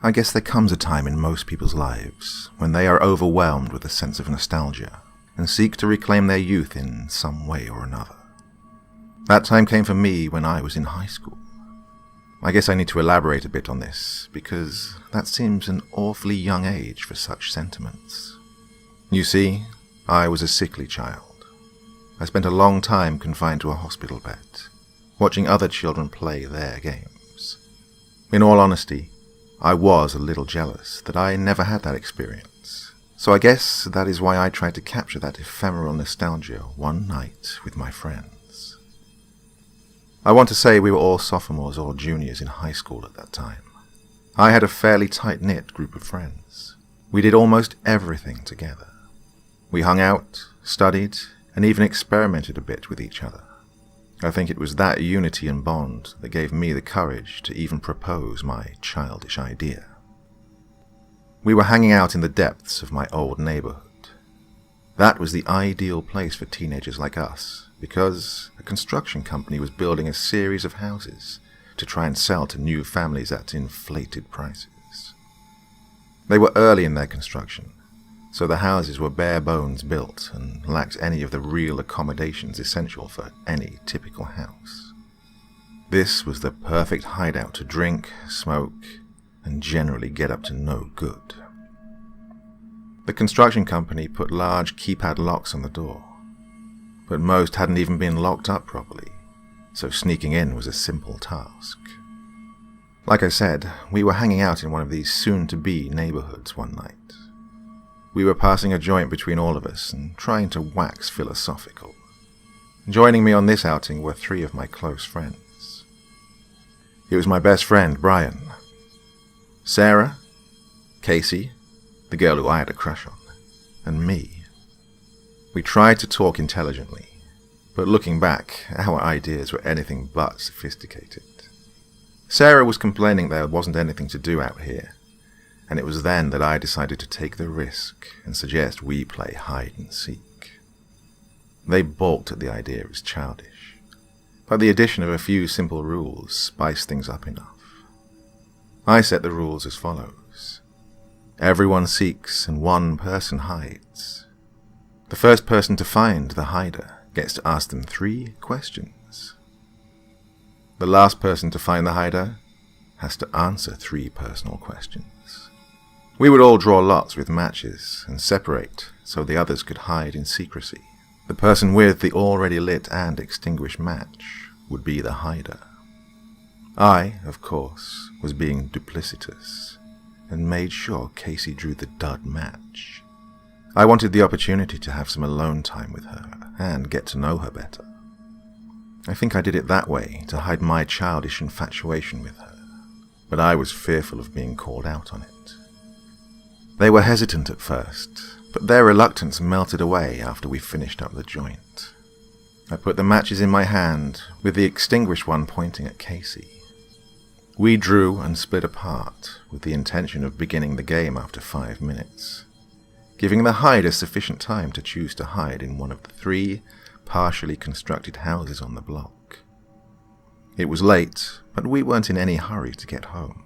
I guess there comes a time in most people's lives when they are overwhelmed with a sense of nostalgia and seek to reclaim their youth in some way or another. That time came for me when I was in high school. I guess I need to elaborate a bit on this, because that seems an awfully young age for such sentiments. You see, I was a sickly child. I spent a long time confined to a hospital bed, watching other children play their games. In all honesty, I was a little jealous that I never had that experience, so I guess that is why I tried to capture that ephemeral nostalgia one night with my friends. I want to say we were all sophomores or juniors in high school at that time. I had a fairly tight-knit group of friends. We did almost everything together. We hung out, studied, and even experimented a bit with each other. I think it was that unity and bond that gave me the courage to even propose my childish idea. We were hanging out in the depths of my old neighborhood. That was the ideal place for teenagers like us, because a construction company was building a series of houses to try and sell to new families at inflated prices. They were early in their construction, so the houses were bare bones built and lacked any of the real accommodations essential for any typical house. This was the perfect hideout to drink, smoke, and generally get up to no good. The construction company put large keypad locks on the door, but most hadn't even been locked up properly, so sneaking in was a simple task. Like I said, we were hanging out in one of these soon-to-be neighborhoods one night. We were passing a joint between all of us and trying to wax philosophical. Joining me on this outing were 3 of my close friends. It was my best friend, Brian, Sarah, Casey, the girl who I had a crush on, and me. We tried to talk intelligently, but looking back, our ideas were anything but sophisticated. Sarah was complaining there wasn't anything to do out here, and it was then that I decided to take the risk and suggest we play hide and seek. They balked at the idea as childish, but the addition of a few simple rules spiced things up enough. I set the rules as follows. Everyone seeks and one person hides. The first person to find the hider gets to ask them 3 questions. The last person to find the hider has to answer 3 personal questions. We would all draw lots with matches and separate so the others could hide in secrecy. The person with the already lit and extinguished match would be the hider. I, of course, was being duplicitous and made sure Casey drew the dud match. I wanted the opportunity to have some alone time with her and get to know her better. I think I did it that way to hide my childish infatuation with her, but I was fearful of being called out on it. They were hesitant at first, but their reluctance melted away after we finished up the joint. I put the matches in my hand, with the extinguished one pointing at Casey. We drew and split apart, with the intention of beginning the game after 5 minutes, giving the hider sufficient time to choose to hide in one of the 3 partially constructed houses on the block. It was late, but we weren't in any hurry to get home.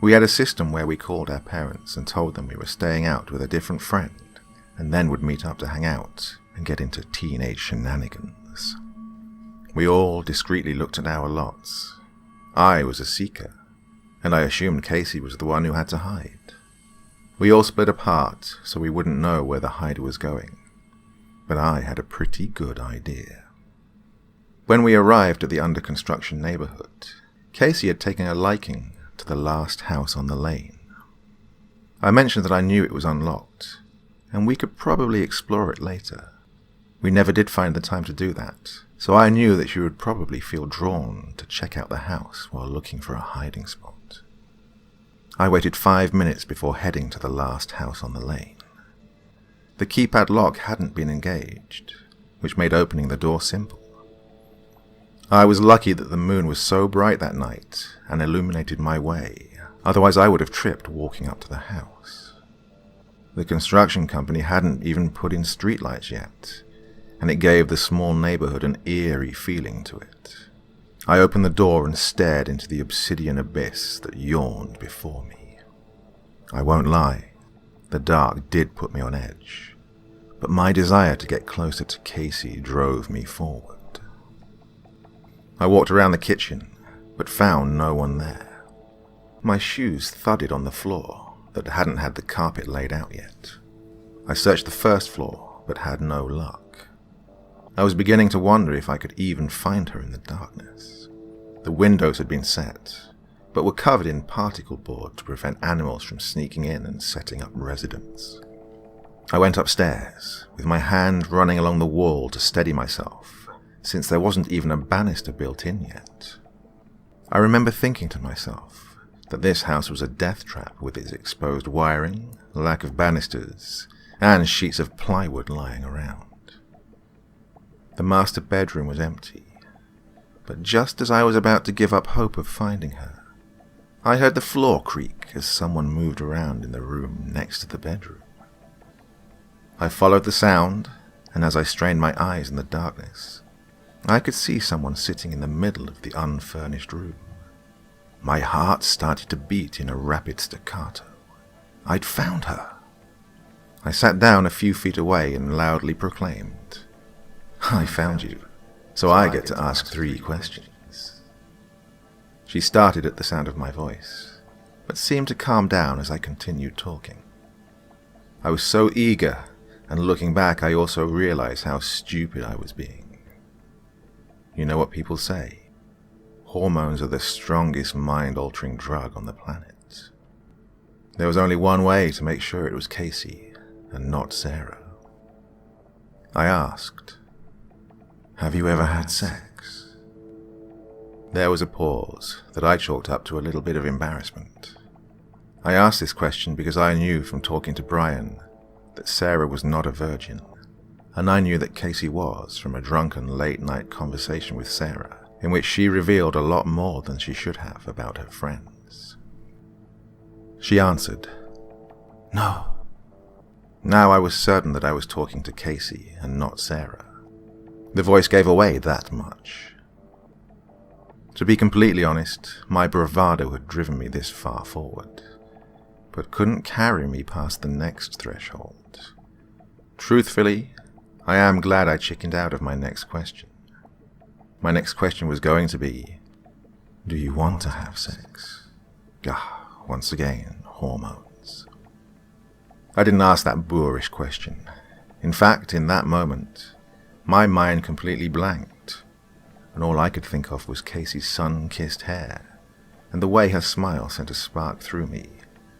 We had a system where we called our parents and told them we were staying out with a different friend, and then would meet up to hang out and get into teenage shenanigans. We all discreetly looked at our lots. I was a seeker, and I assumed Casey was the one who had to hide. We all split apart so we wouldn't know where the hider was going, but I had a pretty good idea. When we arrived at the under-construction neighborhood, Casey had taken a liking to the last house on the lane. I mentioned that I knew it was unlocked, and we could probably explore it later. We never did find the time to do that, so I knew that she would probably feel drawn to check out the house while looking for a hiding spot. I waited 5 minutes before heading to the last house on the lane. The keypad lock hadn't been engaged, which made opening the door simple. I was lucky that the moon was so bright that night and illuminated my way, otherwise I would have tripped walking up to the house. The construction company hadn't even put in streetlights yet, and it gave the small neighborhood an eerie feeling to it. I opened the door and stared into the obsidian abyss that yawned before me. I won't lie, the dark did put me on edge, but my desire to get closer to Casey drove me forward. I walked around the kitchen, but found no one there. My shoes thudded on the floor that hadn't had the carpet laid out yet. I searched the first floor, but had no luck. I was beginning to wonder if I could even find her in the darkness. The windows had been set, but were covered in particle board to prevent animals from sneaking in and setting up residence. I went upstairs, with my hand running along the wall to steady myself, since there wasn't even a banister built in yet. I remember thinking to myself that this house was a death trap with its exposed wiring, lack of banisters, and sheets of plywood lying around. The master bedroom was empty, but just as I was about to give up hope of finding her, I heard the floor creak as someone moved around in the room next to the bedroom. I followed the sound, and as I strained my eyes in the darkness, I could see someone sitting in the middle of the unfurnished room. My heart started to beat in a rapid staccato. I'd found her. I sat down a few feet away and loudly proclaimed, "I found you, so I get to ask 3 questions." She started at the sound of my voice, but seemed to calm down as I continued talking. I was so eager, and looking back I also realized how stupid I was being. You know what people say? Hormones are the strongest mind-altering drug on the planet. There was only one way to make sure it was Casey, and not Sarah. I asked, "Have you ever had sex?" There was a pause that I chalked up to a little bit of embarrassment. I asked this question because I knew from talking to Brian that Sarah was not a virgin, and I knew that Casey was from a drunken late-night conversation with Sarah, in which she revealed a lot more than she should have about her friends. She answered, "No." Now I was certain that I was talking to Casey and not Sarah. The voice gave away that much. To be completely honest, my bravado had driven me this far forward, but couldn't carry me past the next threshold. Truthfully, I am glad I chickened out of my next question. My next question was going to be, "Do you want to have sex?" Once again, hormones. I didn't ask that boorish question. In fact, in that moment, my mind completely blanked, and all I could think of was Casey's sun-kissed hair, and the way her smile sent a spark through me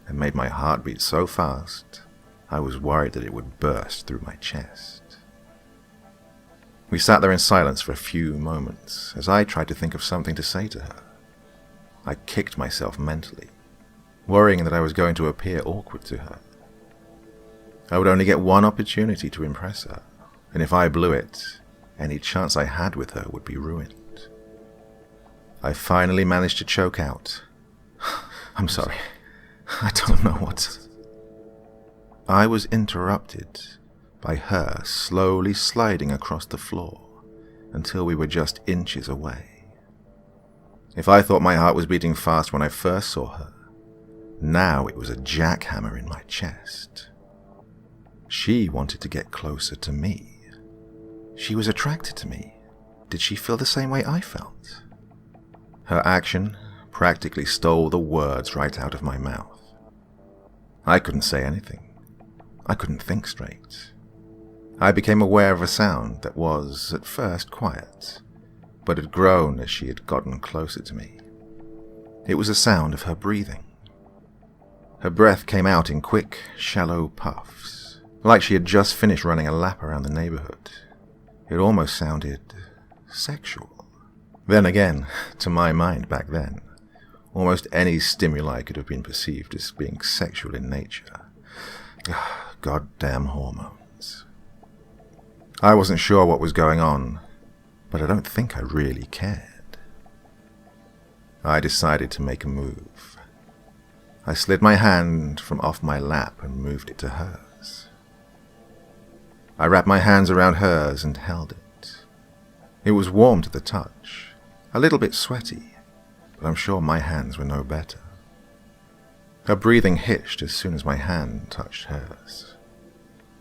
and made my heart beat so fast, I was worried that it would burst through my chest. We sat there in silence for a few moments as I tried to think of something to say to her. I kicked myself mentally, worrying that I was going to appear awkward to her. I would only get one opportunity to impress her, and if I blew it, any chance I had with her would be ruined. I finally managed to choke out, "I'm sorry, I don't know what." I was interrupted by her slowly sliding across the floor until we were just inches away. If I thought my heart was beating fast when I first saw her, now it was a jackhammer in my chest. She wanted to get closer to me. She was attracted to me. Did she feel the same way I felt? Her action practically stole the words right out of my mouth. I couldn't say anything. I couldn't think straight. I became aware of a sound that was, at first, quiet, but had grown as she had gotten closer to me. It was the sound of her breathing. Her breath came out in quick, shallow puffs, like she had just finished running a lap around the neighborhood. It almost sounded sexual. Then again, to my mind back then, almost any stimuli could have been perceived as being sexual in nature. Goddamn hormones. I wasn't sure what was going on, but I don't think I really cared. I decided to make a move. I slid my hand from off my lap and moved it to hers. I wrapped my hands around hers and held it. It was warm to the touch, a little bit sweaty, but I'm sure my hands were no better. Her breathing hitched as soon as my hand touched hers.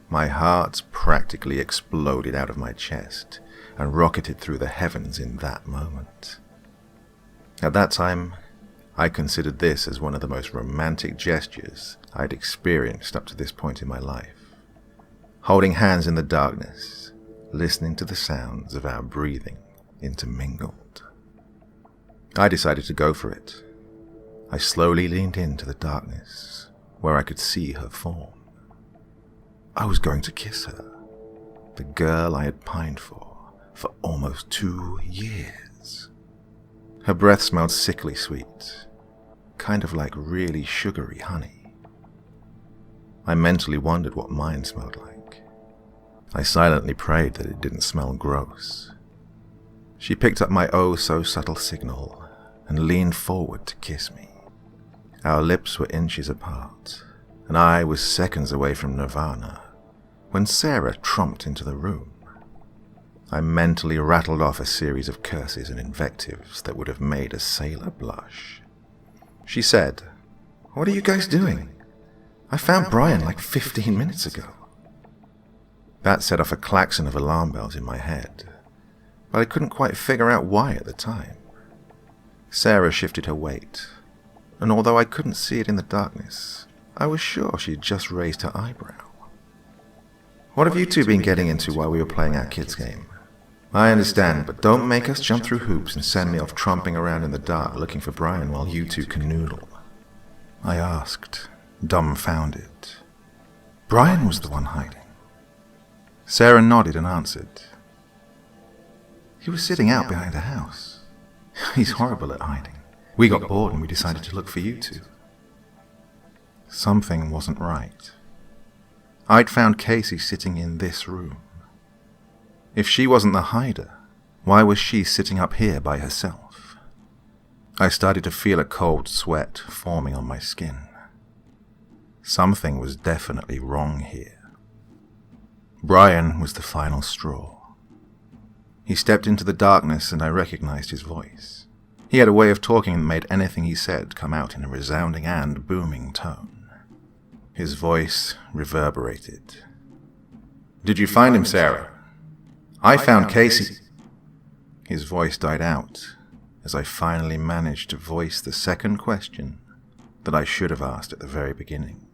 My heart practically exploded out of my chest and rocketed through the heavens in that moment. At that time, I considered this as one of the most romantic gestures I'd experienced up to this point in my life. Holding hands in the darkness, listening to the sounds of our breathing intermingled. I decided to go for it. I slowly leaned into the darkness, where I could see her form. I was going to kiss her, the girl I had pined for almost 2 years. Her breath smelled sickly sweet, kind of like really sugary honey. I mentally wondered what mine smelled like. I silently prayed that it didn't smell gross. She picked up my oh-so-subtle signal and leaned forward to kiss me. Our lips were inches apart, and I was seconds away from nirvana when Sarah tromped into the room. I mentally rattled off a series of curses and invectives that would have made a sailor blush. She said, "What are you guys doing? I found Brian like 15 minutes ago." That set off a klaxon of alarm bells in my head, but I couldn't quite figure out why at the time. Sarah shifted her weight, and although I couldn't see it in the darkness, I was sure she'd just raised her eyebrow. "What have you two been getting into while we were playing our kids' game? I understand, but don't make us jump through hoops and send me off tromping around in the dark looking for Brian while you two canoodle," I asked, dumbfounded. "Brian was the one hiding." Sarah nodded and answered. "He was sitting out behind a house. He's horrible at hiding. We got bored and we decided to look for you two." Something wasn't right. I'd found Casey sitting in this room. If she wasn't the hider, why was she sitting up here by herself? I started to feel a cold sweat forming on my skin. Something was definitely wrong here. Brian was the final straw. He stepped into the darkness and I recognized his voice. He had a way of talking that made anything he said come out in a resounding and booming tone. His voice reverberated. "Did you find him, Sarah?" "I found Casey." His voice died out as I finally managed to voice the second question that I should have asked at the very beginning.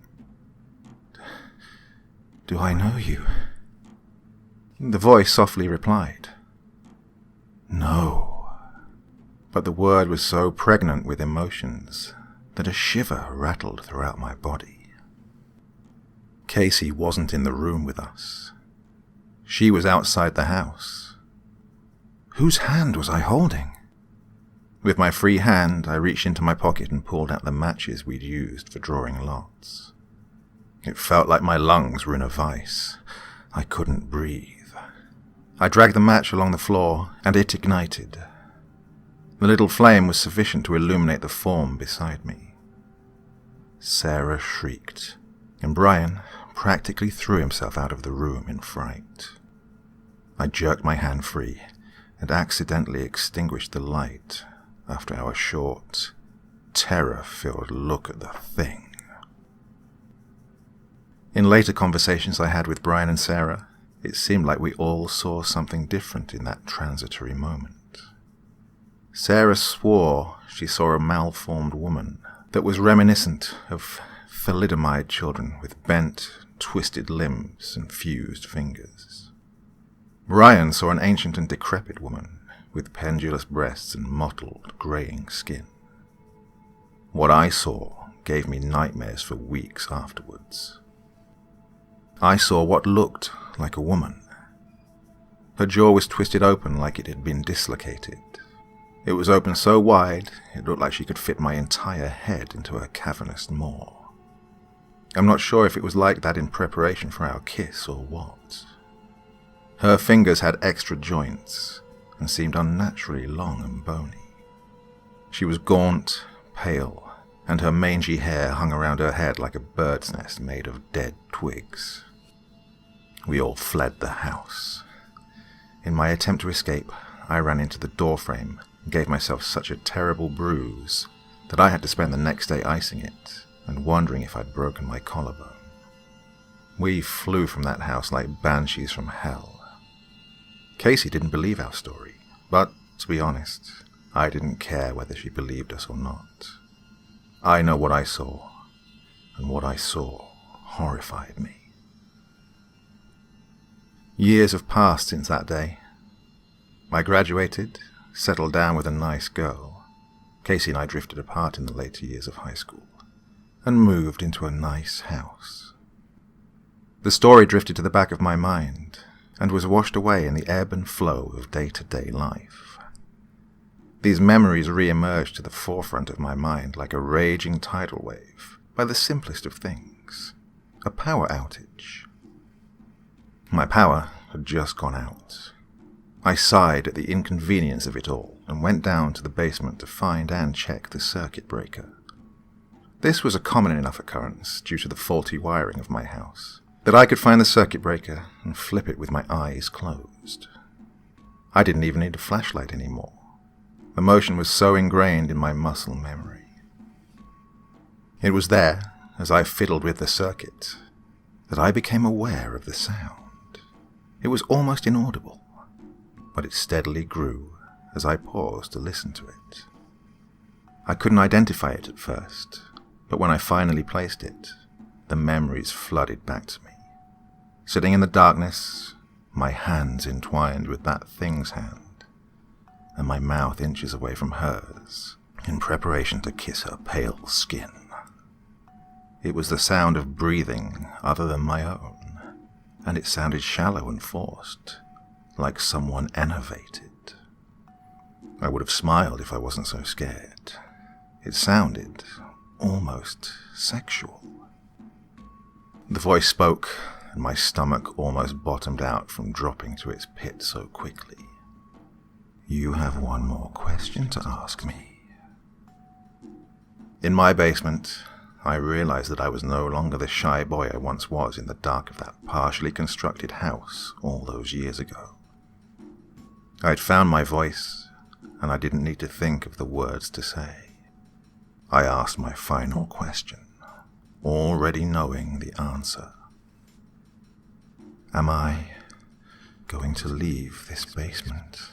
"Do I know you?" The voice softly replied, "No." But the word was so pregnant with emotions that a shiver rattled throughout my body. Casey wasn't in the room with us. She was outside the house. Whose hand was I holding? With my free hand, I reached into my pocket and pulled out the matches we'd used for drawing lots. It felt like my lungs were in a vice. I couldn't breathe. I dragged the match along the floor, and it ignited. The little flame was sufficient to illuminate the form beside me. Sarah shrieked, and Brian practically threw himself out of the room in fright. I jerked my hand free and accidentally extinguished the light after our short, terror-filled look at the thing. In later conversations I had with Brian and Sarah, it seemed like we all saw something different in that transitory moment. Sarah swore she saw a malformed woman that was reminiscent of thalidomide children with bent, twisted limbs and fused fingers. Brian saw an ancient and decrepit woman with pendulous breasts and mottled, graying skin. What I saw gave me nightmares for weeks afterwards. I saw what looked like a woman. Her jaw was twisted open like it had been dislocated. It was open so wide, it looked like she could fit my entire head into her cavernous maw. I'm not sure if it was like that in preparation for our kiss or what. Her fingers had extra joints and seemed unnaturally long and bony. She was gaunt, pale, and her mangy hair hung around her head like a bird's nest made of dead twigs. We all fled the house. In my attempt to escape, I ran into the doorframe and gave myself such a terrible bruise that I had to spend the next day icing it and wondering if I'd broken my collarbone. We flew from that house like banshees from hell. Casey didn't believe our story, but, to be honest, I didn't care whether she believed us or not. I know what I saw, and what I saw horrified me. Years have passed since that day. I graduated, settled down with a nice girl. Casey and I drifted apart in the later years of high school, and moved into a nice house. The story drifted to the back of my mind, and was washed away in the ebb and flow of day-to-day life. These memories re-emerged to the forefront of my mind like a raging tidal wave by the simplest of things, a power outage. My power had just gone out. I sighed at the inconvenience of it all and went down to the basement to find and check the circuit breaker. This was a common enough occurrence due to the faulty wiring of my house that I could find the circuit breaker and flip it with my eyes closed. I didn't even need a flashlight anymore. The motion was so ingrained in my muscle memory. It was there, as I fiddled with the circuit, that I became aware of the sound. It was almost inaudible, but it steadily grew as I paused to listen to it. I couldn't identify it at first, but when I finally placed it, the memories flooded back to me. Sitting in the darkness, my hands entwined with that thing's hand, and my mouth inches away from hers, in preparation to kiss her pale skin. It was the sound of breathing other than my own, and it sounded shallow and forced, like someone enervated. I would have smiled if I wasn't so scared. It sounded almost sexual. The voice spoke, and my stomach almost bottomed out from dropping to its pit so quickly. "You have one more question to ask me." In my basement, I realized that I was no longer the shy boy I once was in the dark of that partially constructed house all those years ago. I'd found my voice, and I didn't need to think of the words to say. I asked my final question, already knowing the answer. Am I going to leave this basement?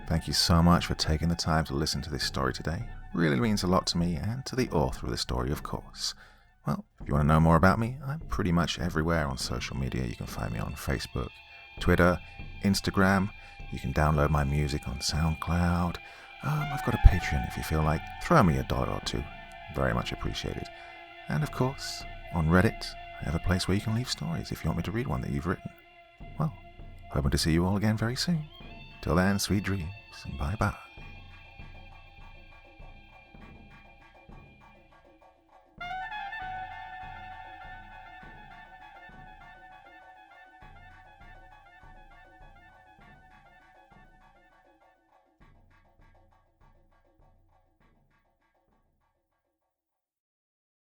Thank you so much for taking the time to listen to this story today. Really means a lot to me and to the author of the story, of course. Well, if you want to know more about me, I'm pretty much everywhere on social media. You can find me on Facebook, Twitter, Instagram. You can download my music on SoundCloud. I've got a Patreon if you feel like. Throw me $1 or $2. Very much appreciated. And of course, on Reddit, I have a place where you can leave stories if you want me to read one that you've written. Well, hoping to see you all again very soon. Till then, sweet dreams, and bye-bye.